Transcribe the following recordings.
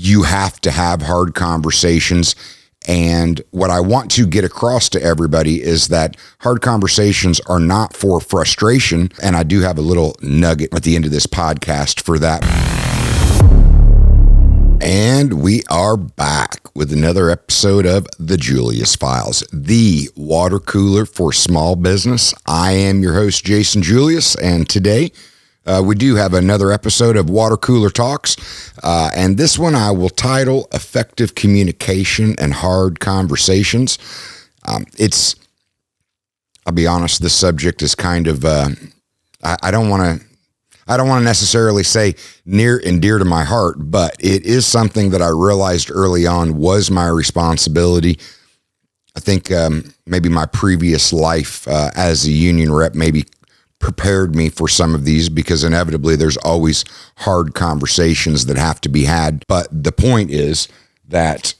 you have to have hard conversations. And what I want to get across to everybody is that hard conversations are not for frustration. And I do have a little nugget at the end of this podcast for that. And we are back with another episode of the Julius Files, the water cooler for small business. I am your host, Jason Julius, and today we do have another episode of Water Cooler Talks, and this one I will title Effective Communication and Hard Conversations. I'll be honest, this subject is kind of, I don't want to necessarily say near and dear to my heart, but it is something that I realized early on was my responsibility. I think maybe my previous life as a union rep maybe prepared me for some of these, because inevitably there's always hard conversations that have to be had. But the point is that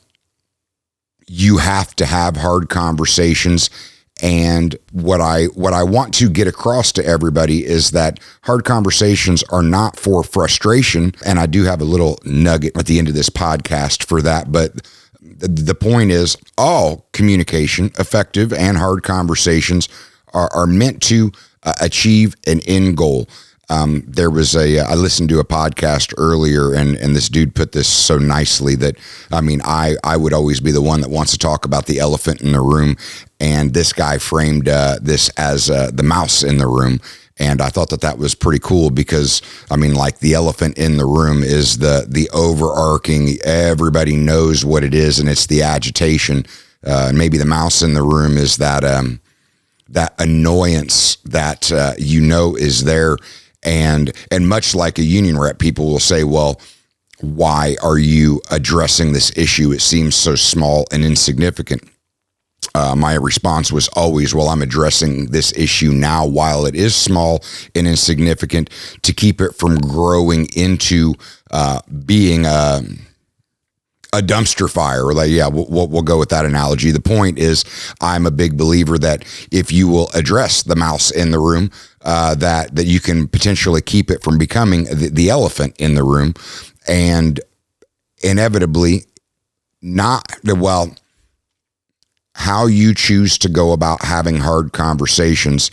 you have to have hard conversations. And what I want to get across to everybody is that hard conversations are not for frustration. And I do have a little nugget at the end of this podcast for that. But the point is, all communication, effective and hard conversations are meant to achieve an end goal. There was I listened to a podcast earlier, and this dude put this so nicely that, I would always be the one that wants to talk about the elephant in the room. And this guy framed this as the mouse in the room. And I thought that was pretty cool because, the elephant in the room is the overarching, everybody knows what it is, and it's the agitation. Maybe the mouse in the room is that annoyance that is there. And much like a union rep, people will say, well, why are you addressing this issue? It seems so small and insignificant. My response was always, well, I'm addressing this issue now while it is small and insignificant to keep it from growing into being a dumpster fire. We'll go with that analogy. The point is, I'm a big believer that if you will address the mouse in the room, that you can potentially keep it from becoming the elephant in the room. And inevitably, how you choose to go about having hard conversations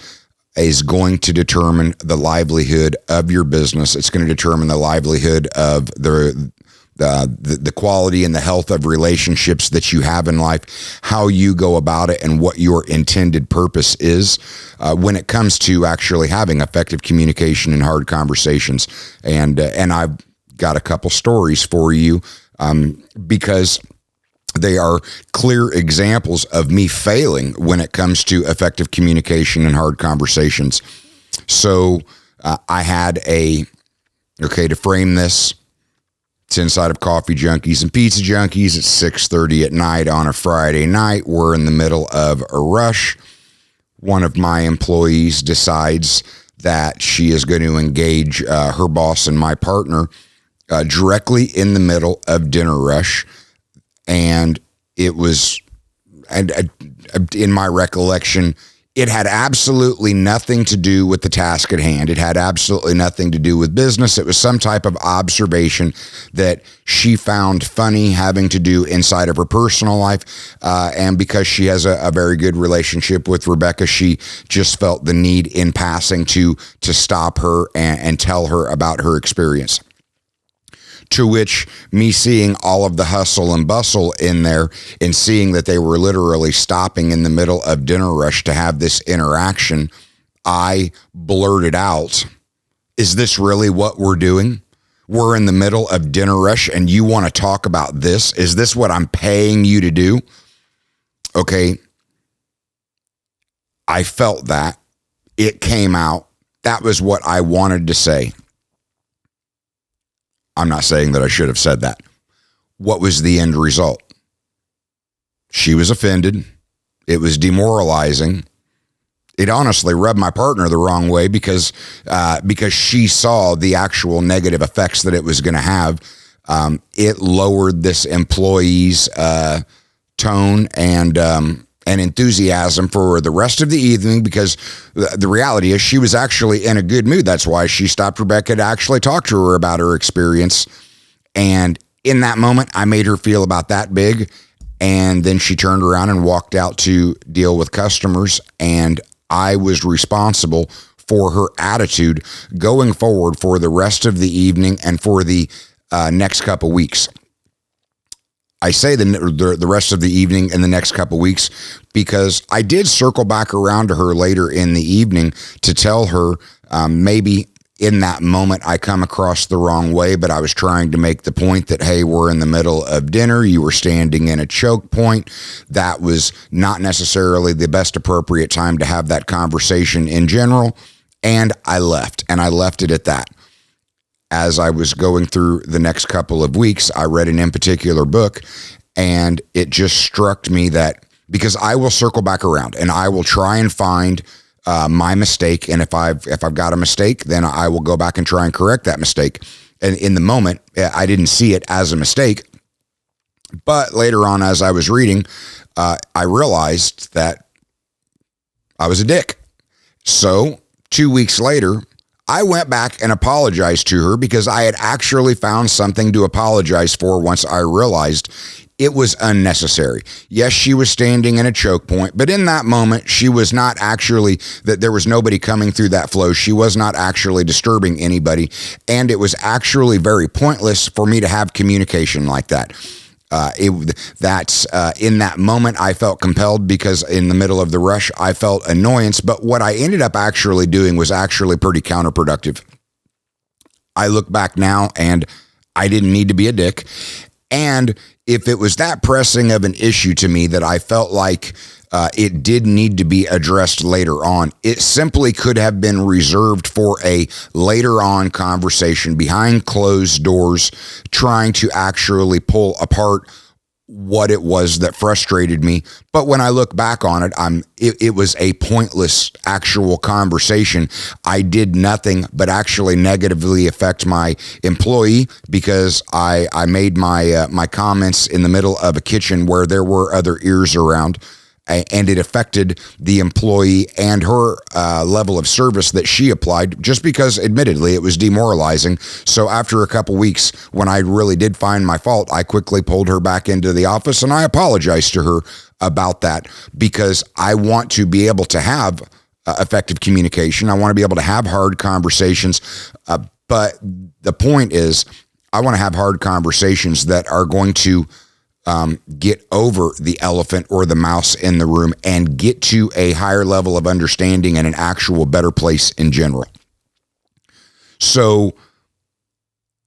is going to determine the livelihood of your business. It's going to determine the livelihood of the quality and the health of relationships that you have in life, how you go about it, and what your intended purpose is when it comes to actually having effective communication and hard conversations. And I've got a couple stories for you because they are clear examples of me failing when it comes to effective communication and hard conversations. So I had to frame this, it's inside of Coffee Junkies and Pizza Junkies at 6:30 at night on a Friday night. We're in the middle of a rush. One of my employees decides that she is going to engage her boss and my partner directly in the middle of dinner rush. And it was, in my recollection, it had absolutely nothing to do with the task at hand. It had absolutely nothing to do with business. It was some type of observation that she found funny having to do inside of her personal life. And because she has a very good relationship with Rebecca, she just felt the need in passing to stop her and tell her about her experience. To which, me seeing all of the hustle and bustle in there and seeing that they were literally stopping in the middle of dinner rush to have this interaction, I blurted out, "Is this really what we're doing? We're in the middle of dinner rush and you want to talk about this? Is this what I'm paying you to do?" Okay. I felt that. It came out. That was what I wanted to say. I'm not saying that I should have said that. What was the end result? She was offended. It was demoralizing. It honestly rubbed my partner the wrong way because she saw the actual negative effects that it was going to have. It lowered this employee's tone and enthusiasm for the rest of the evening, because the reality is she was actually in a good mood. That's why she stopped Rebecca to actually talk to her about her experience. And In that moment, I made her feel about that big. And then she turned around and walked out to deal with customers. And I was responsible for her attitude going forward for the rest of the evening and for the next couple weeks. I say the rest of the evening and the next couple weeks because I did circle back around to her later in the evening to tell her maybe in that moment I come across the wrong way, but I was trying to make the point that, hey, we're in the middle of dinner. You were standing in a choke point. That was not necessarily the best appropriate time to have that conversation in general. And I left it at that. As I was going through the next couple of weeks, I read an in particular book, and it just struck me that because I will circle back around and I will try and find my mistake. And if I've got a mistake, then I will go back and try and correct that mistake. And in the moment, I didn't see it as a mistake. But later on, as I was reading, I realized that I was a dick. So 2 weeks later, I went back and apologized to her because I had actually found something to apologize for once I realized it was unnecessary. Yes, she was standing in a choke point, but in that moment, she was not actually, that there was nobody coming through that flow. She was not actually disturbing anybody, and it was actually very pointless for me to have communication like that. In that moment, I felt compelled because in the middle of the rush, I felt annoyance, but what I ended up actually doing was actually pretty counterproductive. I look back now and I didn't need to be a dick. And if it was that pressing of an issue to me that I felt like it did need to be addressed later on, it simply could have been reserved for a later on conversation behind closed doors, trying to actually pull apart what it was that frustrated me. But when I look back on it, it was a pointless actual conversation. I did nothing but actually negatively affect my employee because I made my comments in the middle of a kitchen where there were other ears around. And it affected the employee and her level of service that she applied just because, admittedly, it was demoralizing. So after a couple weeks, when I really did find my fault, I quickly pulled her back into the office and I apologized to her about that because I want to be able to have effective communication. I want to be able to have hard conversations. But the point is, I want to have hard conversations that are going to get over the elephant or the mouse in the room and get to a higher level of understanding and an actual better place in general. So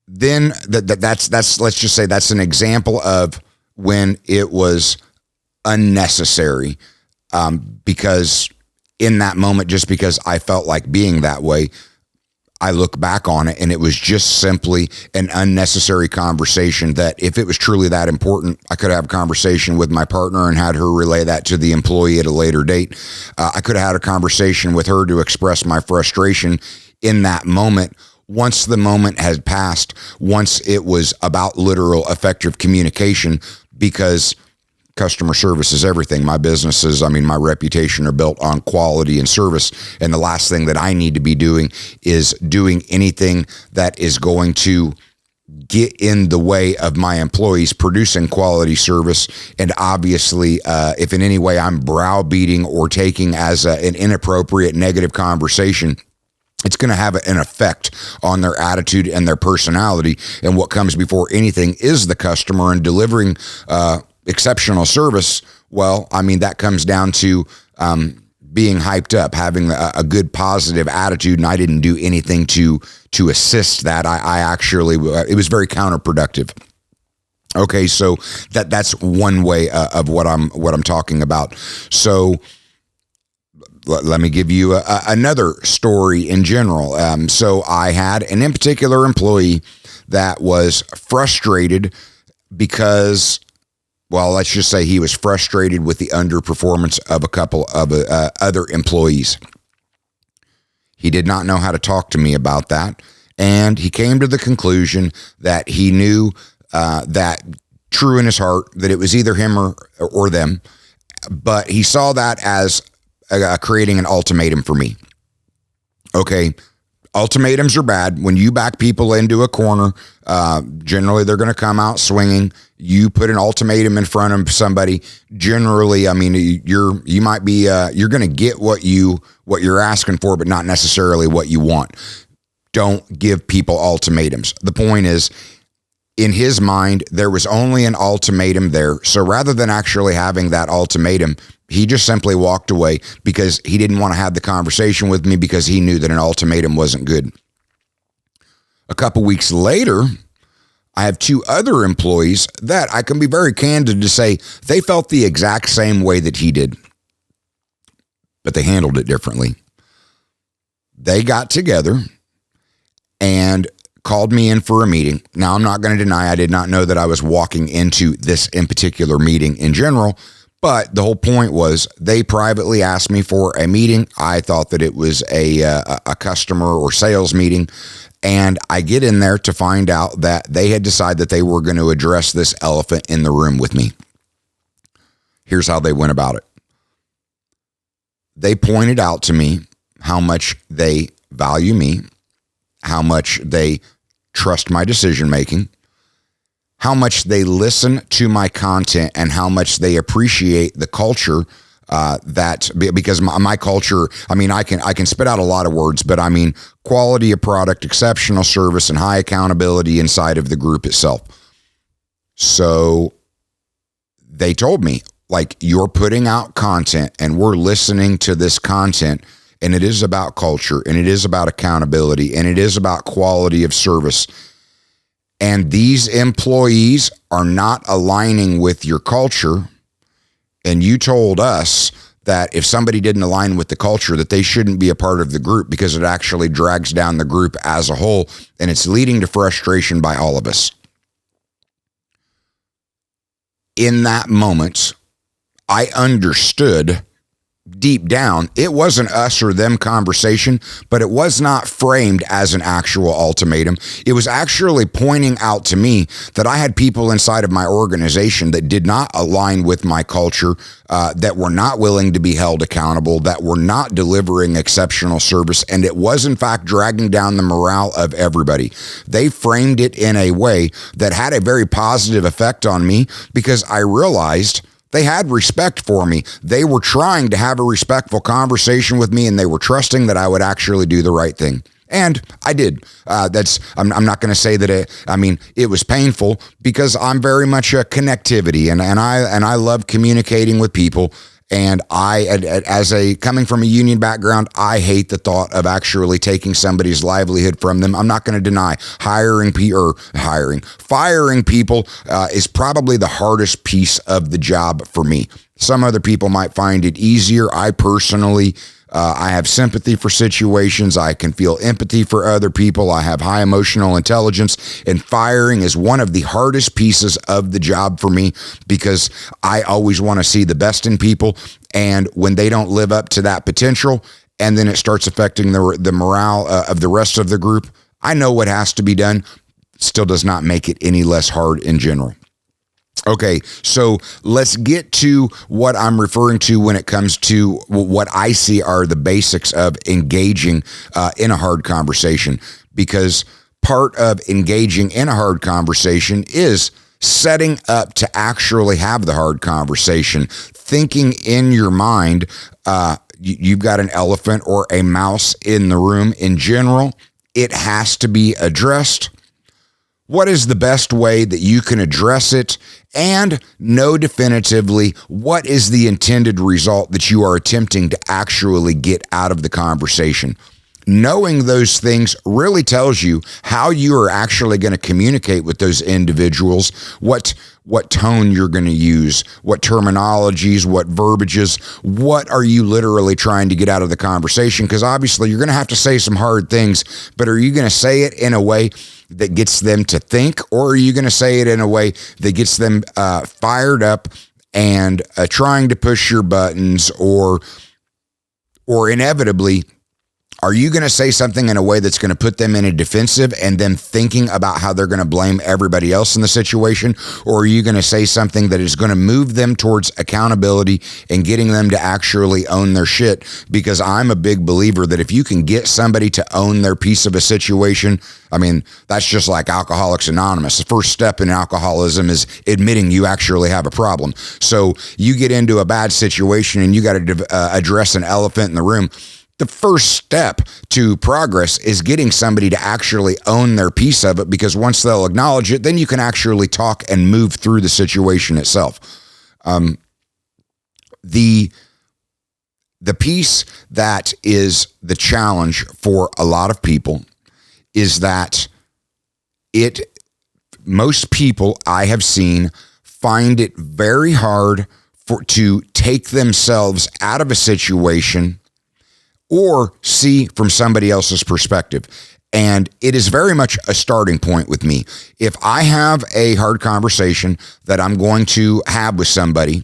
then that's let's just say that's an example of when it was unnecessary because in that moment, just because I felt like being that way, I look back on it and it was just simply an unnecessary conversation that if it was truly that important, I could have a conversation with my partner and had her relay that to the employee at a later date. I could have had a conversation with her to express my frustration in that moment. Once the moment had passed, once it was about literal effective communication, because customer service is everything. My businesses, my reputation are built on quality and service. And the last thing that I need to be doing is doing anything that is going to get in the way of my employees producing quality service. And obviously, if in any way I'm browbeating or taking as an inappropriate negative conversation, it's going to have an effect on their attitude and their personality. And what comes before anything is the customer, and delivering exceptional service. Well, that comes down to being hyped up, having a good positive attitude, and I didn't do anything to assist that. I actually, it was very counterproductive. Okay, so that's one way of what I'm talking about. So let me give you another story in general. So I had an in particular employee that was frustrated because, well, let's just say he was frustrated with the underperformance of a couple of other employees. He did not know how to talk to me about that, and he came to the conclusion that he knew that true in his heart that it was either him or them, but he saw that as creating an ultimatum for me. Okay, Ultimatums are bad. When you back people into a corner, generally they're going to come out swinging. You put an ultimatum in front of somebody. Generally, I mean, you're going to get what you're asking for, but not necessarily what you want. Don't give people ultimatums. The point is, in his mind, there was only an ultimatum there. So rather than actually having that ultimatum, he just simply walked away because he didn't want to have the conversation with me because he knew that an ultimatum wasn't good. A couple weeks later, I have two other employees that I can be very candid to say they felt the exact same way that he did, but they handled it differently. They got together and called me in for a meeting. Now, I'm not going to deny I did not know that I was walking into this in particular meeting in general, but the whole point was they privately asked me for a meeting. I thought that it was a customer or sales meeting, and I get in there to find out that they had decided that they were going to address this elephant in the room with me. Here's how they went about it. They pointed out to me how much they value me, how much they trust my decision making, how much they listen to my content, and how much they appreciate the culture because my culture, I mean, I can spit out a lot of words, but I mean, quality of product, exceptional service, and high accountability inside of the group itself. So they told me, like, you're putting out content and we're listening to this content, and it is about culture, and it is about accountability, and it is about quality of service. And these employees are not aligning with your culture. And you told us that if somebody didn't align with the culture, that they shouldn't be a part of the group because it actually drags down the group as a whole, and it's leading to frustration by all of us. In that moment, I understood deep down, it wasn't us or them conversation, but it was not framed as an actual ultimatum. It was actually pointing out to me that I had people inside of my organization that did not align with my culture, that were not willing to be held accountable, that were not delivering exceptional service, and it was in fact dragging down the morale of everybody. They framed it in a way that had a very positive effect on me because I realized they had respect for me. They were trying to have a respectful conversation with me, and they were trusting that I would actually do the right thing. And I did. I'm not going to say that it was painful because I'm very much a connectivity and I love communicating with people. And coming from a union background, I hate the thought of actually taking somebody's livelihood from them. I'm not going to deny firing people is probably the hardest piece of the job for me. Some other people might find it easier. I personally, I have sympathy for situations. I can feel empathy for other people. I have high emotional intelligence, and firing is one of the hardest pieces of the job for me because I always want to see the best in people. And when they don't live up to that potential, and then it starts affecting the morale of the rest of the group, I know what has to be done. Still does not make it any less hard in general. Okay, so let's get to what I'm referring to when it comes to what I see are the basics of engaging in a hard conversation, because part of engaging in a hard conversation is setting up to actually have the hard conversation, thinking in your mind, you've got an elephant or a mouse in the room in general. It has to be addressed. What is the best way that you can address it, and know definitively what is the intended result that you are attempting to actually get out of the conversation. Knowing those things really tells you how you are actually going to communicate with those individuals, what tone you're going to use, what terminologies, what verbiages, what are you literally trying to get out of the conversation? Because obviously you're going to have to say some hard things, but are you going to say it in a way that gets them to think, or are you going to say it in a way that gets them fired up and trying to push your buttons, or inevitably Are you going to say something in a way that's going to put them in a defensive and then thinking about how they're going to blame everybody else in the situation? Or are you going to say something that is going to move them towards accountability and getting them to actually own their shit? Because I'm a big believer that if you can get somebody to own their piece of a situation, I mean, that's just like Alcoholics Anonymous. The first step in alcoholism is admitting you actually have a problem. So you get into a bad situation and you got to address an elephant in the room. The first step to progress is getting somebody to actually own their piece of it, because once they'll acknowledge it, then you can actually talk and move through the situation itself. The piece that is the challenge for a lot of people is that most people I have seen find it very hard to take themselves out of a situation or see from somebody else's perspective. And it is very much a starting point with me. If I have a hard conversation that I'm going to have with somebody,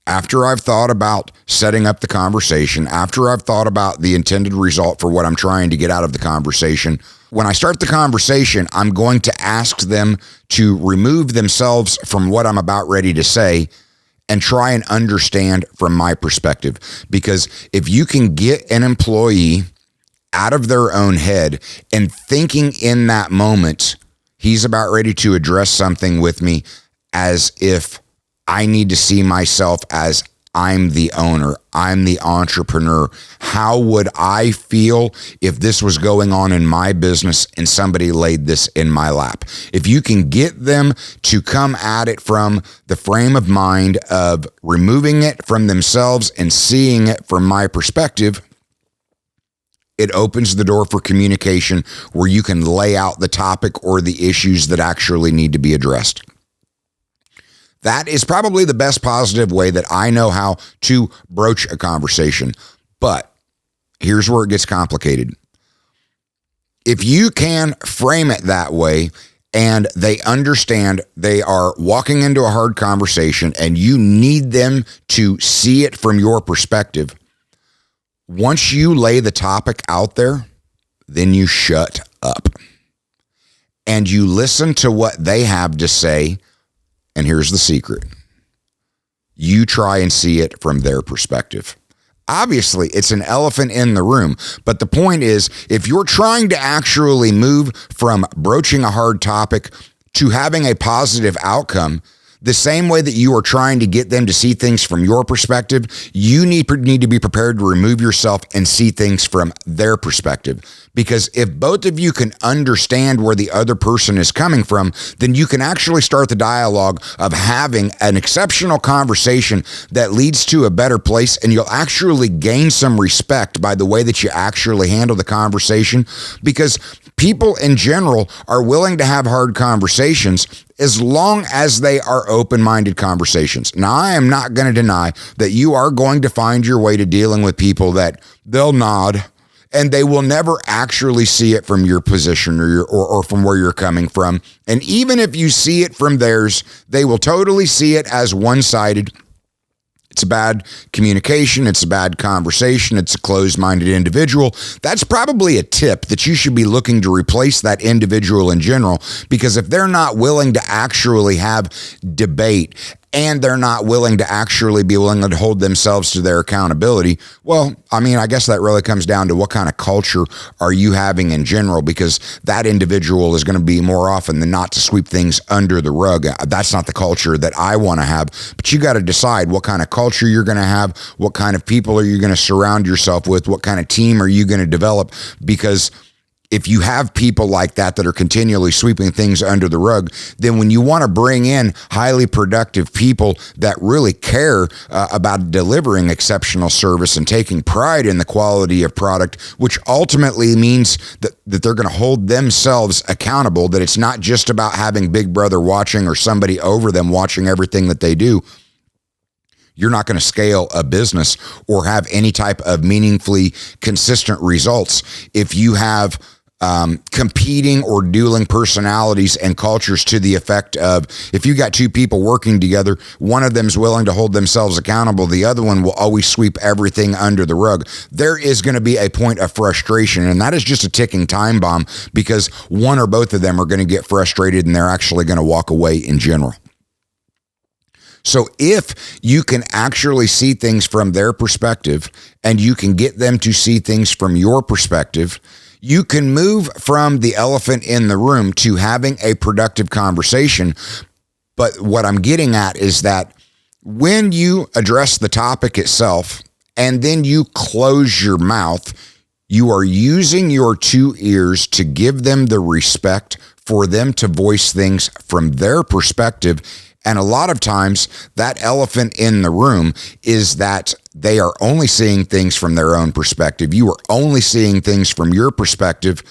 after I've thought about setting up the conversation, after I've thought about the intended result for what I'm trying to get out of the conversation, when I start the conversation, I'm going to ask them to remove themselves from what I'm about ready to say and try and understand from my perspective. Because if you can get an employee out of their own head and thinking in that moment, he's about ready to address something with me as if I need to see myself as I'm the owner, I'm the entrepreneur. How would I feel if this was going on in my business and somebody laid this in my lap? If you can get them to come at it from the frame of mind of removing it from themselves and seeing it from my perspective, it opens the door for communication where you can lay out the topic or the issues that actually need to be addressed. That is probably the best positive way that I know how to broach a conversation. But here's where it gets complicated. If you can frame it that way and they understand they are walking into a hard conversation and you need them to see it from your perspective, once you lay the topic out there, then you shut up and you listen to what they have to say. And here's the secret. You try and see it from their perspective. Obviously, it's an elephant in the room. But the point is, if you're trying to actually move from broaching a hard topic to having a positive outcome, the same way that you are trying to get them to see things from your perspective, you need to be prepared to remove yourself and see things from their perspective. Because if both of you can understand where the other person is coming from, then you can actually start the dialogue of having an exceptional conversation that leads to a better place, and you'll actually gain some respect by the way that you actually handle the conversation, because people in general are willing to have hard conversations as long as they are open-minded conversations. Now, I am not going to deny that you are going to find your way to dealing with people that they'll nod and they will never actually see it from your position or from where you're coming from. And even if you see it from theirs, they will totally see it as one-sided. It's a bad communication. It's a bad conversation. It's a closed-minded individual. That's probably a tip that you should be looking to replace that individual in general, because if they're not willing to actually have debate and they're not willing to actually be willing to hold themselves to their accountability, well, I mean, I guess that really comes down to what kind of culture are you having in general, because that individual is going to be more often than not to sweep things under the rug. That's not the culture that I want to have, but you got to decide what kind of culture you're going to have, what kind of people are you going to surround yourself with, what kind of team are you going to develop, because if you have people like that are continually sweeping things under the rug, then when you want to bring in highly productive people that really care about delivering exceptional service and taking pride in the quality of product, which ultimately means that they're going to hold themselves accountable, that it's not just about having Big Brother watching or somebody over them watching everything that they do, you're not going to scale a business or have any type of meaningfully consistent results if you have competing or dueling personalities and cultures to the effect of, if you got two people working together, one of them's willing to hold themselves accountable, the other one will always sweep everything under the rug. There is going to be a point of frustration, and that is just a ticking time bomb, because one or both of them are going to get frustrated and they're actually going to walk away in general. So if you can actually see things from their perspective and you can get them to see things from your perspective, you can move from the elephant in the room to having a productive conversation. But what I'm getting at is that when you address the topic itself and then you close your mouth, you are using your two ears to give them the respect for them to voice things from their perspective. And a lot of times that elephant in the room is that they are only seeing things from their own perspective. You are only seeing things from your perspective,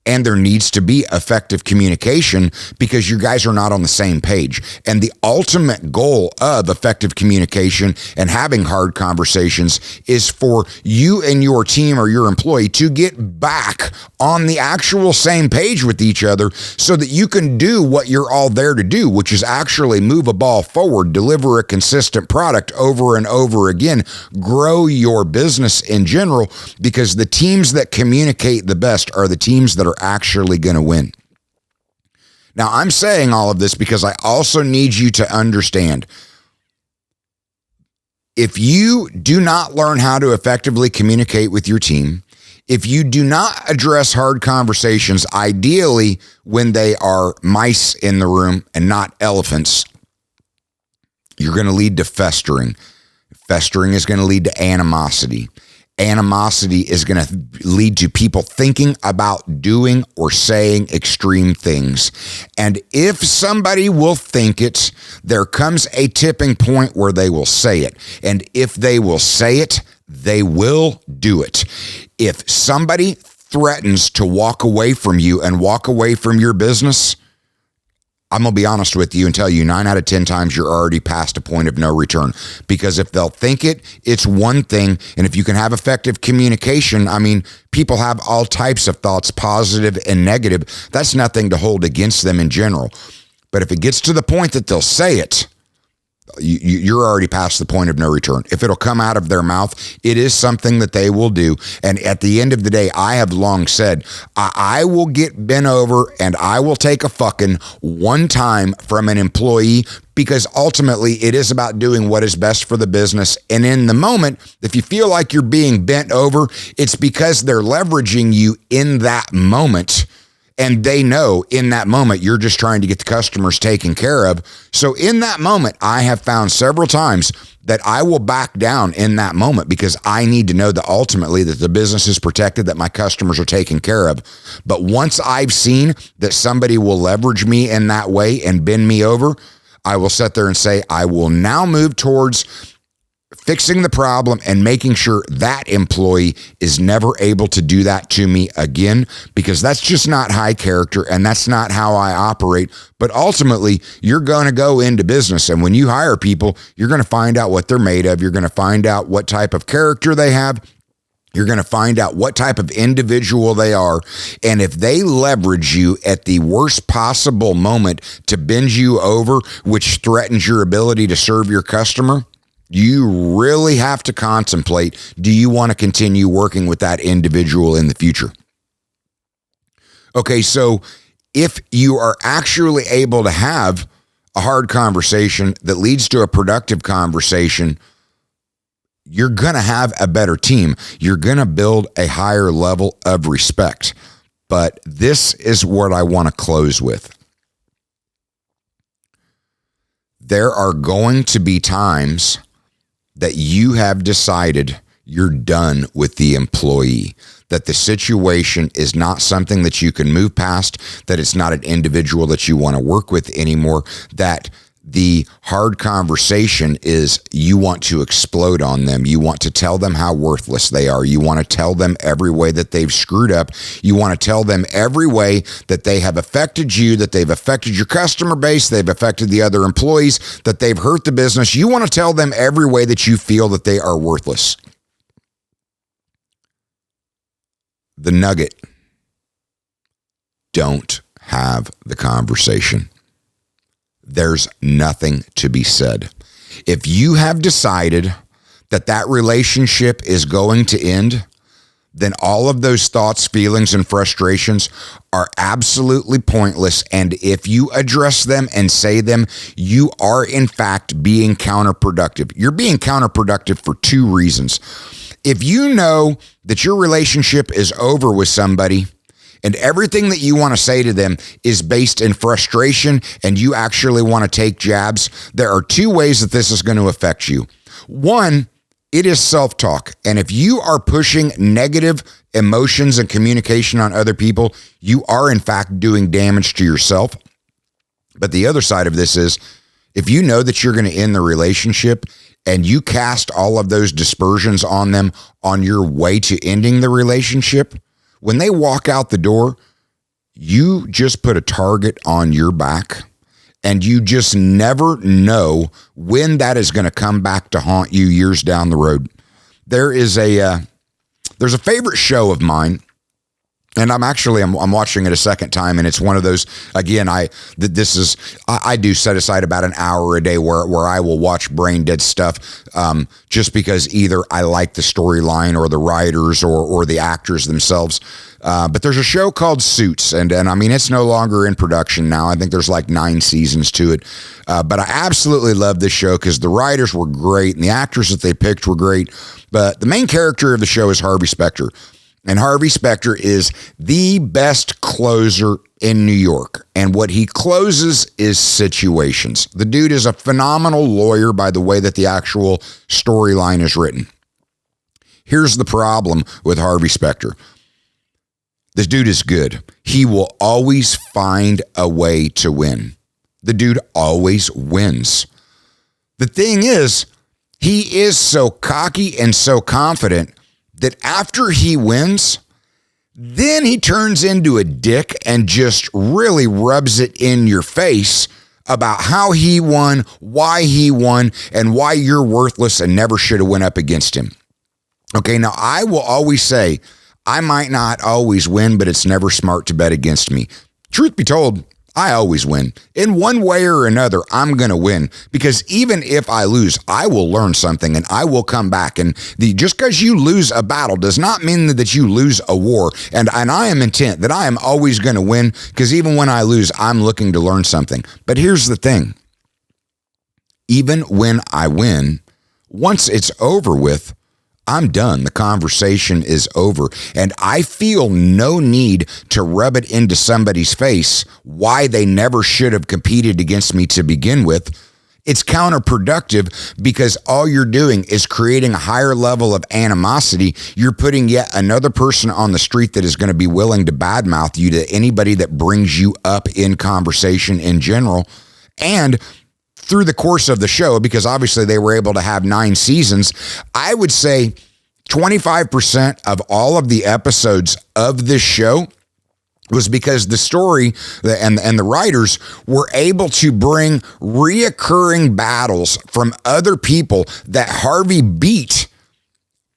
and there needs to be effective communication because you guys are not on the same page. And the ultimate goal of effective communication and having hard conversations is for you and your team or your employee to get back on the actual same page with each other so that you can do what you're all there to do, which is actually move a ball forward, deliver a consistent product over and over again, grow your business in general, because the teams that communicate the best are the teams that are actually going to win. Now, I'm saying all of this because I also need you to understand, if you do not learn how to effectively communicate with your team, if you do not address hard conversations, ideally when they are mice in the room and not elephants, you're going to lead to festering. Festering is going to lead to animosity. Animosity is going to lead to people thinking about doing or saying extreme things. And if somebody will think it, there comes a tipping point where they will say it. And if they will say it, they will do it. If somebody threatens to walk away from you and walk away from your business, I'm going to be honest with you and tell you 9 out of 10 times you're already past a point of no return. Because if they'll think it, it's one thing. And if you can have effective communication, I mean, people have all types of thoughts, positive and negative. That's nothing to hold against them in general. But if it gets to the point that they'll say it, you're already past the point of no return. If it'll come out of their mouth, it is something that they will do. And at the end of the day, I have long said, I will get bent over and I will take a fucking one time from an employee, because ultimately it is about doing what is best for the business. And in the moment, if you feel like you're being bent over, it's because they're leveraging you in that moment. And they know in that moment, you're just trying to get the customers taken care of. So in that moment, I have found several times that I will back down in that moment because I need to know that ultimately that the business is protected, that my customers are taken care of. But once I've seen that somebody will leverage me in that way and bend me over, I will sit there and say, I will now move towards fixing the problem and making sure that employee is never able to do that to me again, because that's just not high character and that's not how I operate. But ultimately, you're going to go into business, and when you hire people, you're going to find out what they're made of. You're going to find out what type of character they have. You're going to find out what type of individual they are. And if they leverage you at the worst possible moment to bend you over, which threatens your ability to serve your customer, you really have to contemplate, do you want to continue working with that individual in the future? Okay, so if you are actually able to have a hard conversation that leads to a productive conversation, you're going to have a better team. You're going to build a higher level of respect. But this is what I want to close with. There are going to be times that you have decided you're done with the employee, that the situation is not something that you can move past, that it's not an individual that you want to work with anymore, that the hard conversation is you want to explode on them. You want to tell them how worthless they are. You want to tell them every way that they've screwed up. You want to tell them every way that they have affected you, that they've affected your customer base, they've affected the other employees, that they've hurt the business. You want to tell them every way that you feel that they are worthless. The nugget don't have the conversation. There's nothing to be said. If you have decided that relationship is going to end, then all of those thoughts, feelings, and frustrations are absolutely pointless. And if you address them and say them, you are in fact being counterproductive. You're being counterproductive for two reasons. If you know that your relationship is over with somebody and everything that you want to say to them is based in frustration and you actually want to take jabs, there are two ways that this is going to affect you. One, it is self-talk. And if you are pushing negative emotions and communication on other people, you are in fact doing damage to yourself. But the other side of this is, if you know that you're going to end the relationship and you cast all of those dispersions on them on your way to ending the relationship, when they walk out the door, you just put a target on your back. And you just never know when that is going to come back to haunt you years down the road. There's a favorite show of mine, and I'm watching it a second time, and it's one of those, again, I do set aside about an hour a day where I will watch brain dead stuff, just because either I like the storyline or the writers or the actors themselves. But there's a show called Suits, and I mean, it's no longer in production now. I think there's like 9 seasons to it. But I absolutely love this show because the writers were great and the actors that they picked were great. But the main character of the show is Harvey Specter. And Harvey Specter is the best closer in New York. And what he closes is situations. The dude is a phenomenal lawyer by the way that the actual storyline is written. Here's the problem with Harvey Specter. This dude is good. He will always find a way to win. The dude always wins. The thing is, he is so cocky and so confident that after he wins, then he turns into a dick and just really rubs it in your face about how he won, and why you're worthless and never should have went up against him. Okay, now I will always say, I might not always win, but it's never smart to bet against me. Truth be told, I always win. In one way or another, I'm going to win, because even if I lose, I will learn something and I will come back. And just because you lose a battle does not mean that you lose a war. And I am intent that I am always going to win, because even when I lose, I'm looking to learn something. But here's the thing. Even when I win, once it's over with, I'm done. The conversation is over. And I feel no need to rub it into somebody's face why they never should have competed against me to begin with. It's counterproductive, because all you're doing is creating a higher level of animosity. You're putting yet another person on the street that is going to be willing to badmouth you to anybody that brings you up in conversation in general. And through the course of the show, because obviously they were able to have 9 seasons, I would say 25% of all of the episodes of this show was because the story and the writers were able to bring reoccurring battles from other people that Harvey beat,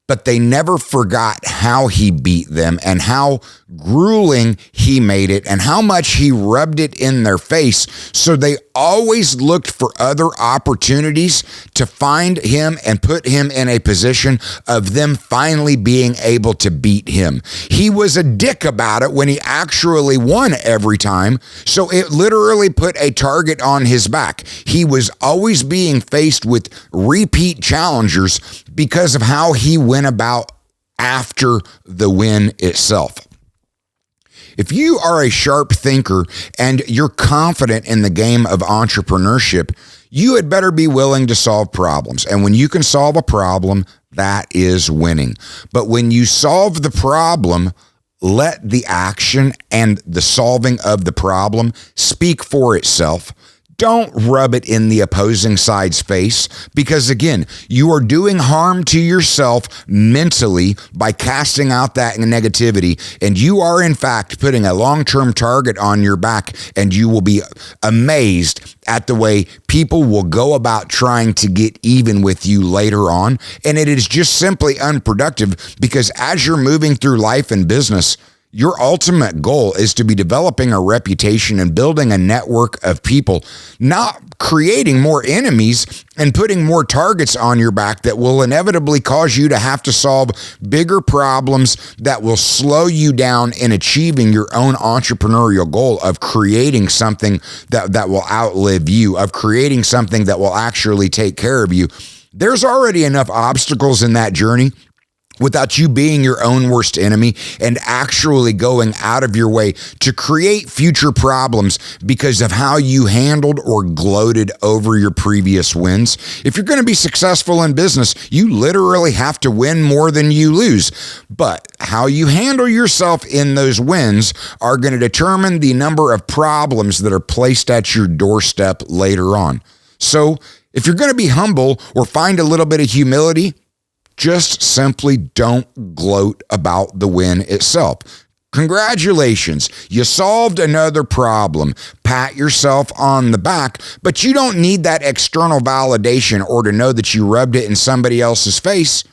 but they never forgot how he beat them and how grueling he made it and how much he rubbed it in their face. So they always looked for other opportunities to find him and put him in a position of them finally being able to beat him. He was a dick about it when he actually won every time. So it literally put a target on his back. He was always being faced with repeat challengers because of how he went about after the win itself. If you are a sharp thinker and you're confident in the game of entrepreneurship, you had better be willing to solve problems. And when you can solve a problem, that is winning. But when you solve the problem, let the action and the solving of the problem speak for itself. Don't rub it in the opposing side's face, because again, you are doing harm to yourself mentally by casting out that negativity, and you are in fact putting a long-term target on your back, and you will be amazed at the way people will go about trying to get even with you later on. And it is just simply unproductive, because as you're moving through life and business, Your ultimate goal is to be developing a reputation and building a network of people, not creating more enemies and putting more targets on your back that will inevitably cause you to have to solve bigger problems that will slow you down in achieving your own entrepreneurial goal of creating something that will outlive you, of creating something that will actually take care of you. There's already enough obstacles in that journey without you being your own worst enemy and actually going out of your way to create future problems because of how you handled or gloated over your previous wins. If you're going to be successful in business, you literally have to win more than you lose. But how you handle yourself in those wins are going to determine the number of problems that are placed at your doorstep later on. So if you're going to be humble or find a little bit of humility, just simply don't gloat about the win itself. Congratulations, you solved another problem. Pat yourself on the back, but you don't need that external validation or to know that you rubbed it in somebody else's face.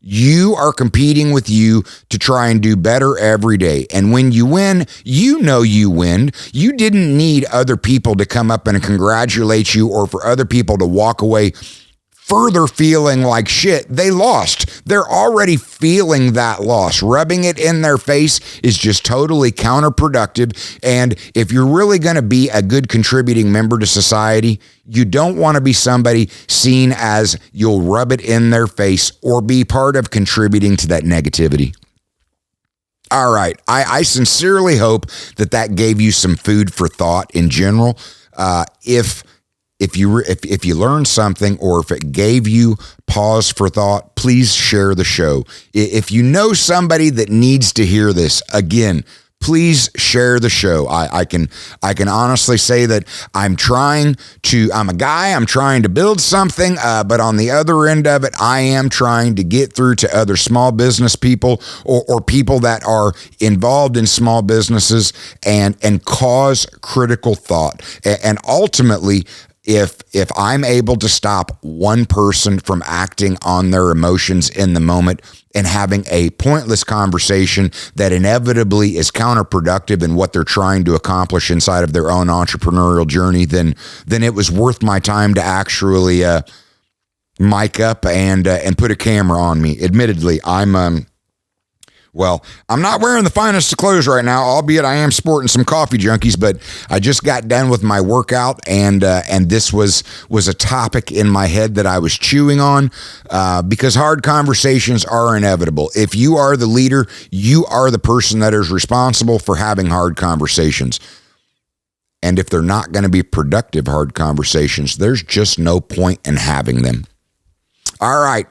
You are competing with you to try and do better every day. And when you win, you know you win. You didn't need other people to come up and congratulate you or for other people to walk away further feeling like shit. They lost. They're already feeling that loss. Rubbing it in their face is just totally counterproductive. And if you're really going to be a good contributing member to society, you don't want to be somebody seen as you'll rub it in their face or be part of contributing to that negativity. All right. I sincerely hope that gave you some food for thought in general. If you learned something or if it gave you pause for thought, please share the show. If you know somebody that needs to hear this, again, please share the show. I can honestly say that I'm trying to build something, but on the other end of it, I am trying to get through to other small business people or people that are involved in small businesses and cause critical thought. And ultimately, if I'm able to stop one person from acting on their emotions in the moment and having a pointless conversation that inevitably is counterproductive in what they're trying to accomplish inside of their own entrepreneurial journey, then it was worth my time to actually mic up and put a camera on me. Admittedly, I'm not wearing the finest of clothes right now, albeit I am sporting some coffee junkies, but I just got done with my workout and this was a topic in my head that I was chewing on because hard conversations are inevitable. If you are the leader, you are the person that is responsible for having hard conversations. And if they're not going to be productive hard conversations, there's just no point in having them. All right.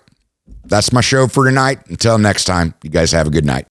That's my show for tonight. Until next time, you guys have a good night.